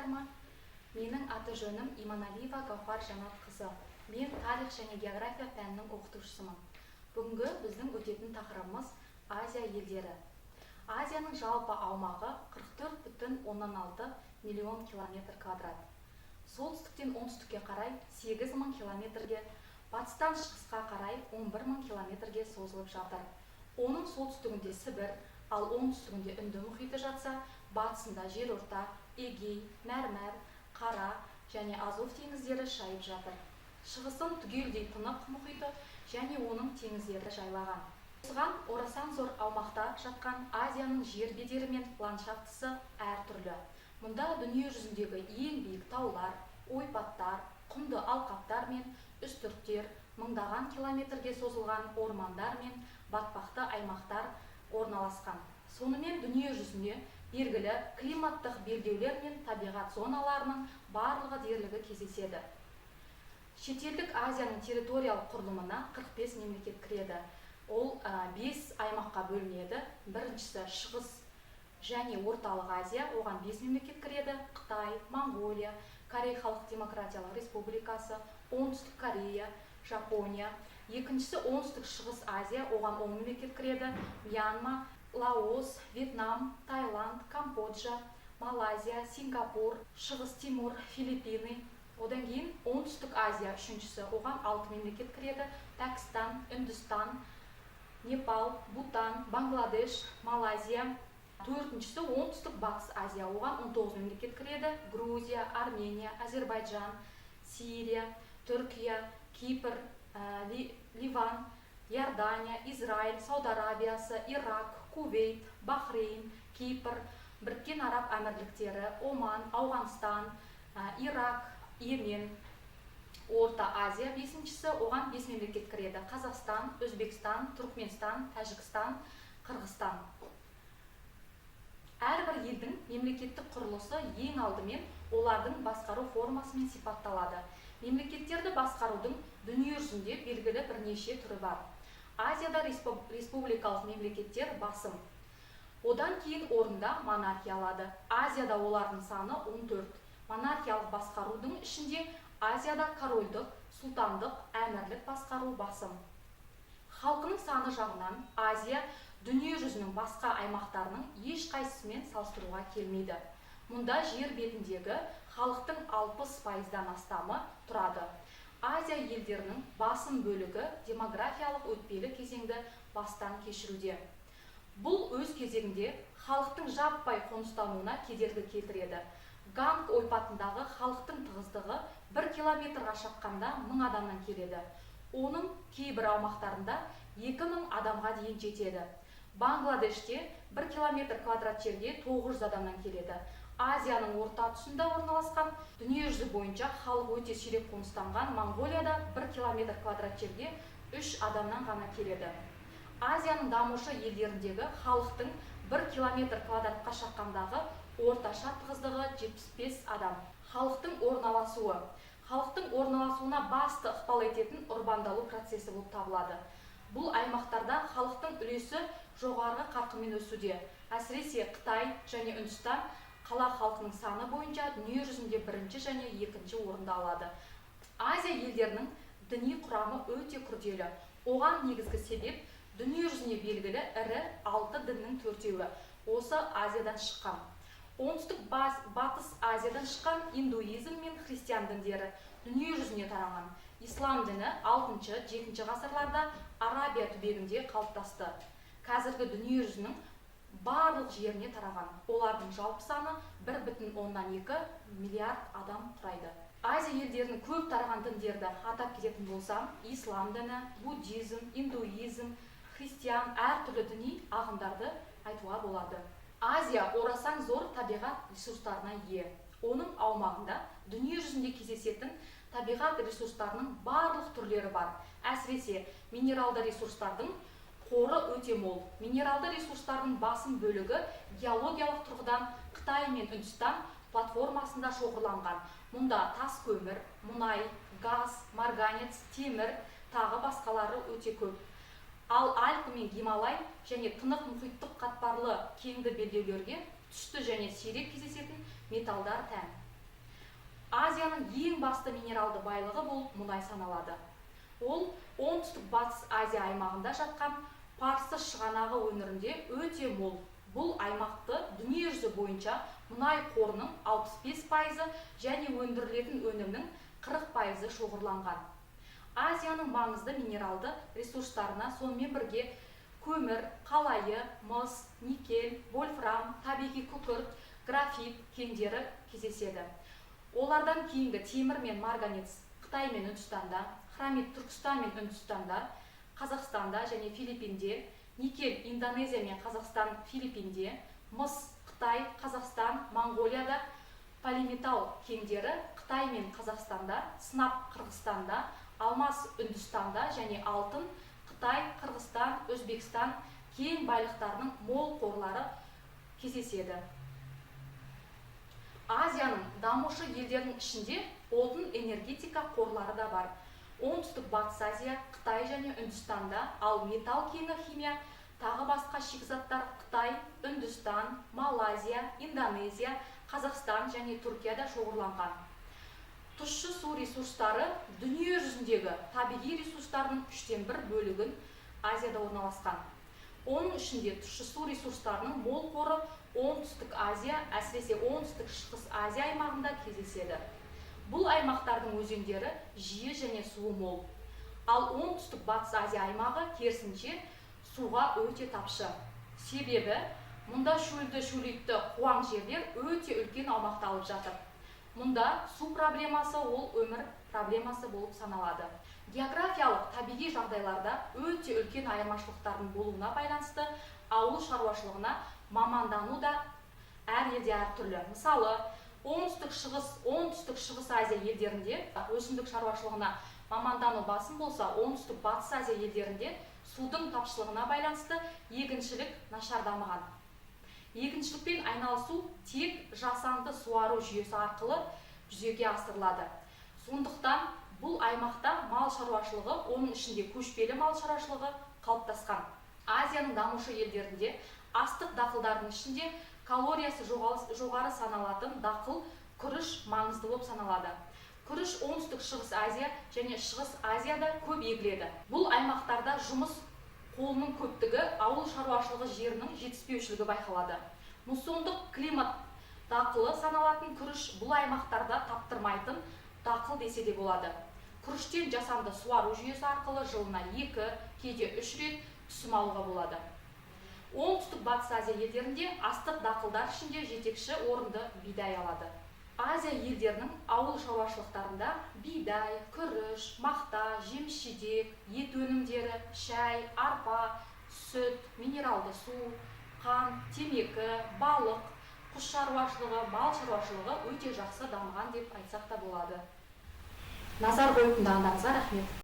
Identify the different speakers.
Speaker 1: ма? Менің аты жөнім Иманалиева Гаухар Жанатқызы. Мен тарих және география пәнінің оқытушысымын. Бүгінгі біздің өтетін тақырыбымыз Азия елдері. Азияның жалпы аумағы 44,6 миллион километр квадрат. Солтүстіктен оңтүстікке қарай 8000 километрге, батыстан шығысқа қарай 11000 километрге созылып жатыр. Оның солтүстігінде Сібір, ал оңтүстігінде Үнді мұхиты жатса, батысында жерорта, Эгей, Мәрмәр, Қара және Азов теңіздері шайып жатыр. Шығысын түгелдей Тынық мұхиты және оның теңіздері жайлаған. Осыған орасан зор аумақта жатқан Азияның жер бедері мен ландшафтысы әртүрлі. Мұнда дүние жүзіндегі ең биік таулар, ойпаттар, құмды алқаптар мен үстірттер, мыңдаған километрге созылған ормандар мен батпақты аймақтар орналасқан. Сонымен дүние жүзіне белгілі климаттық белдеулер мен табиғат зоналарының барлығы дерлігі кездеседі. Шетелдік Азияның территориялық құрылымына 45 мемлекет кіреді. Ол 5 аймаққа бөлінеді. Біріншісі Шығыс және Орталық Азия, оған 5 мемлекет кіреді. Қытай, Монғолия, Корей Халық Демократиялық Республикасы, Оңтүстік Корея, Жапония. Екіншісі Оңтүстік Шығыс Азия, оған 10 мемлекет кіреді. Мьянма, Лаос, Вьетнам, Таиланд, Камбоджа, Малайзия, Сингапур, Шығыс Тимур, Филиппины. Одан кейін Оңтүстік Азия үшіншісі, оған 6 мемлекет кіреді. Пәкістан, Үндістан, Непал, Бутан, Бангладеш, Малайзия. Төртіншісі Оңтүстік Батыс Азия, оған 19 мемлекет кіреді. Грузия, Армения, Азербайджан, Сирия, Түркия, Кипр, Ливан, Иордания, Израиль, Сауд Арабиясы, Ирак, Кувейт, Бахрейн, Кипр, Біріккен Араб Әмірліктері, Оман, Ауғанстан, Ирак, Йемен. Орта Азия бесіншісі, оған 5 мемлекет кіреді. Қазақстан, Өзбекстан, Түркменстан, Тәжікстан, Қырғызстан. Әрбір елдің мемлекеттік құрылысы ең алдымен олардың басқару формасымен сипатталады. Мемлекеттерді басқарудың дүние жүзінде белгілі бірнеше түрі бар. Азияда республикалық мемлекеттер басым. Одан кейін орында монархия алады. Азияда олардың саны 14. Монархиялық басқарудың ішінде Азияда корольдық, сұлтандық, әмірлік басқару басым. Халқының саны жағынан Азия дүние жүзінің басқа аймақтарының ешқайсысымен салыстыруға келмейді. Мұнда жер бетіндегі халықтың 60%-дан астамы тұрады. Азия елдерінің басым бөлігі демографиялық өтпелі кезеңді бастан кешіруде. Бұл өз кезегінде халықтың жаппай қоныстануына кедергі келтіреді. Ганг ойпатындағы халықтың тығыздығы 1 километрға шаққанда 1000 адамнан келеді. Оның кейбір аумақтарында 2000 адамға дейін жетеді. Бангладеште 1 километр квадрат жерге 900 адамнан келеді. Азияның орта тұсында орналасқан, дүние жүзі бойынша халық өте сирек қоныстанған Монғолияда 1 километр квадрат жерге 3 адамнан ғана келеді. Азияның дамушы елдеріндегі халықтың 1 километр квадратқа шаққандағы орташа тығыздығы 75 адам. Халықтың орналасуы. Халықтың орналасуына басты ықпал ететін урбандалу процесі болып табылады. Бұл аймақтарда халықтың үлесі жоғарғы қарқынмен өсуде. Әсіресе Қытай және Үндістан қала халқының саны бойынша дүние жүзінде бірінші және екінші орынды алады. Азия елдерінің діни құрамы өте күрделі. Оған негізгі себеп дүние жүзіне белгілі ірі 6 діннің 4-еуі осы Азиядан шыққан. Оңтүстік батыс Азиядан шыққан индуизм мен христиан діндері дүние жүзіне тараған. Ислам діні 6-7 ғасырларда Арабия түбегінде қалыптасты. Қазіргі дүние жүзінің барлық жеріне тараған. Олардың жалпы саны 1,2 миллиард адам құрайды. Азия елдерінің көп тараған діндерді атап кететін болсам, ислам діні, буддизм, индуизм, христиан әртүрлі діни ағымдарды айтуға болады. Азия орасан зор табиғат ресурстарына ие. Оның аумағында дүние жүзінде кездесетін табиғат ресурстарының барлық түрлері бар. Әсіресе минералды ресурстардың қоры өте мол. Минералды ресурстардың басым бөлігі геологиялық тұрғыдан Қытай мен Үндістан платформасында шоғырланған. Мұнда тас көмір, мұнай, газ, марганец, темір, тағы басқалары өте көп. Ал Альпі мен Гималай және тынық мұхиттық қатпарлы кеңді белдеулерге түсті және сирек кездесетін металдар тән. Азияның ең басты минералды байлығы болып мұнай саналады. Ол оңтүстік батыс Азия аймағында жатқан Парсы шығанағы өңірінде өте мол. Бұл аймақты дүниежүзі бойынша мұнай қорының 65% және өндірілетін өнімнің 40% шоғырланған. Азияның маңызды минералды ресурстарына сонымен бірге көмір, қалайы, мыс, никель, вольфрам, табиғи күкірт, графит кендері кездеседі. Олардан кейінгі темір мен марганец Қытай мен Үндістанда, хромит Түркістан мен Үндістанда, Қазақстанда және Филиппинде, никель Индонезия мен Қазақстан, Филиппинде, мыс Қытай, Қазақстан, Монғолияда, полиметалл кендері Қытай мен Қазақстанда, сынап Қырғызстанда, алмас Үндістанда және алтын Қытай, Қырғызстан, Өзбекстан кен байлықтарының мол қорлары кездеседі. Азияның дамушы елдерінің ішінде отын энергетика қорлары да бар. Оңтүстік батыс Азия, Қытай және Үндістанда, ал металл кені химия тағы басқа шикізаттар Қытай, Үндістан, Малайзия, Индонезия, Қазақстан және Түркияда шоғырланған. Тұщы су ресурстары дүние жүзіндегі табиғи ресурстарының 3/1 бөлігін Азияда орналасқан. Оның ішінде тұщы су ресурстарының мол қоры Оңтүстік Азия, әсіресе Оңтүстік Шығыс Азия аймағында кездеседі. Бұл аймақтардың өзендері жиі және суы мол. Ал Оңтүстік Батыс Азия аймағы керісінше суға өте тапшы. Себебі мұнда шөлді қуаң жерлер өте үлкен аумақты алып жатыр. Мұнда су проблемасы ол өмір проблемасы болып саналады. Географиялық табиғи жағдайларда өте үлкен айырмашылықтардың болуына байланысты ауыл шаруашылығына мамандану да әр елде әртүрлі. Мысалы, Оңтүстік Шығыс Азия елдерінде өсімдік шаруашылығына мамандану басым болса, Оңтүстік Батыс Азия елдерінде судың тапшылығына байланысты егіншілік нашар дамыған. Егіншілікпен айналысу тек жасанды суару жүйесі арқылы жүзеге асырылады. Сондықтан бұл аймақта мал шаруашылығы, оның ішінде көшпелі мал шаруашылығы қалыптасқан. Азияның дамушы елдерінде астық дақылдарының ішінде калориясы жоғары саналатын дақыл күріш маңызды болып саналады. Күріш Оңтүстік Шығыс Азия және Шығыс Азияда көп егіледі. Бұл аймақтарда жұмыс қолының көптігі, ауыл шаруашылығы жерінің жетіспеушілігі байқалады. Муссондық климат дақылы саналатын күріш бұл аймақтарда таптырмайтын дақыл десе де болады. Күріштен жасанды суару жүйесі арқылы жылына 2, кейде 3 рет түсім алуға болады. Оңтүстік Батыс Азия елдерінде астық дақылдар ішінде жетекші орынды бидай алады. Азия елдерінің ауыл шаруашылықтарында бидай, күріш, мақта, жеміс-жидек, ет өнімдері, шай, арпа, сүт, минералды су, қант, темекі, балық, құс шаруашылығы, мал шаруашылығы өте жақсы дамыған деп айтсақ та болады. Назар қойып тыңдағандарыңызға рахмет.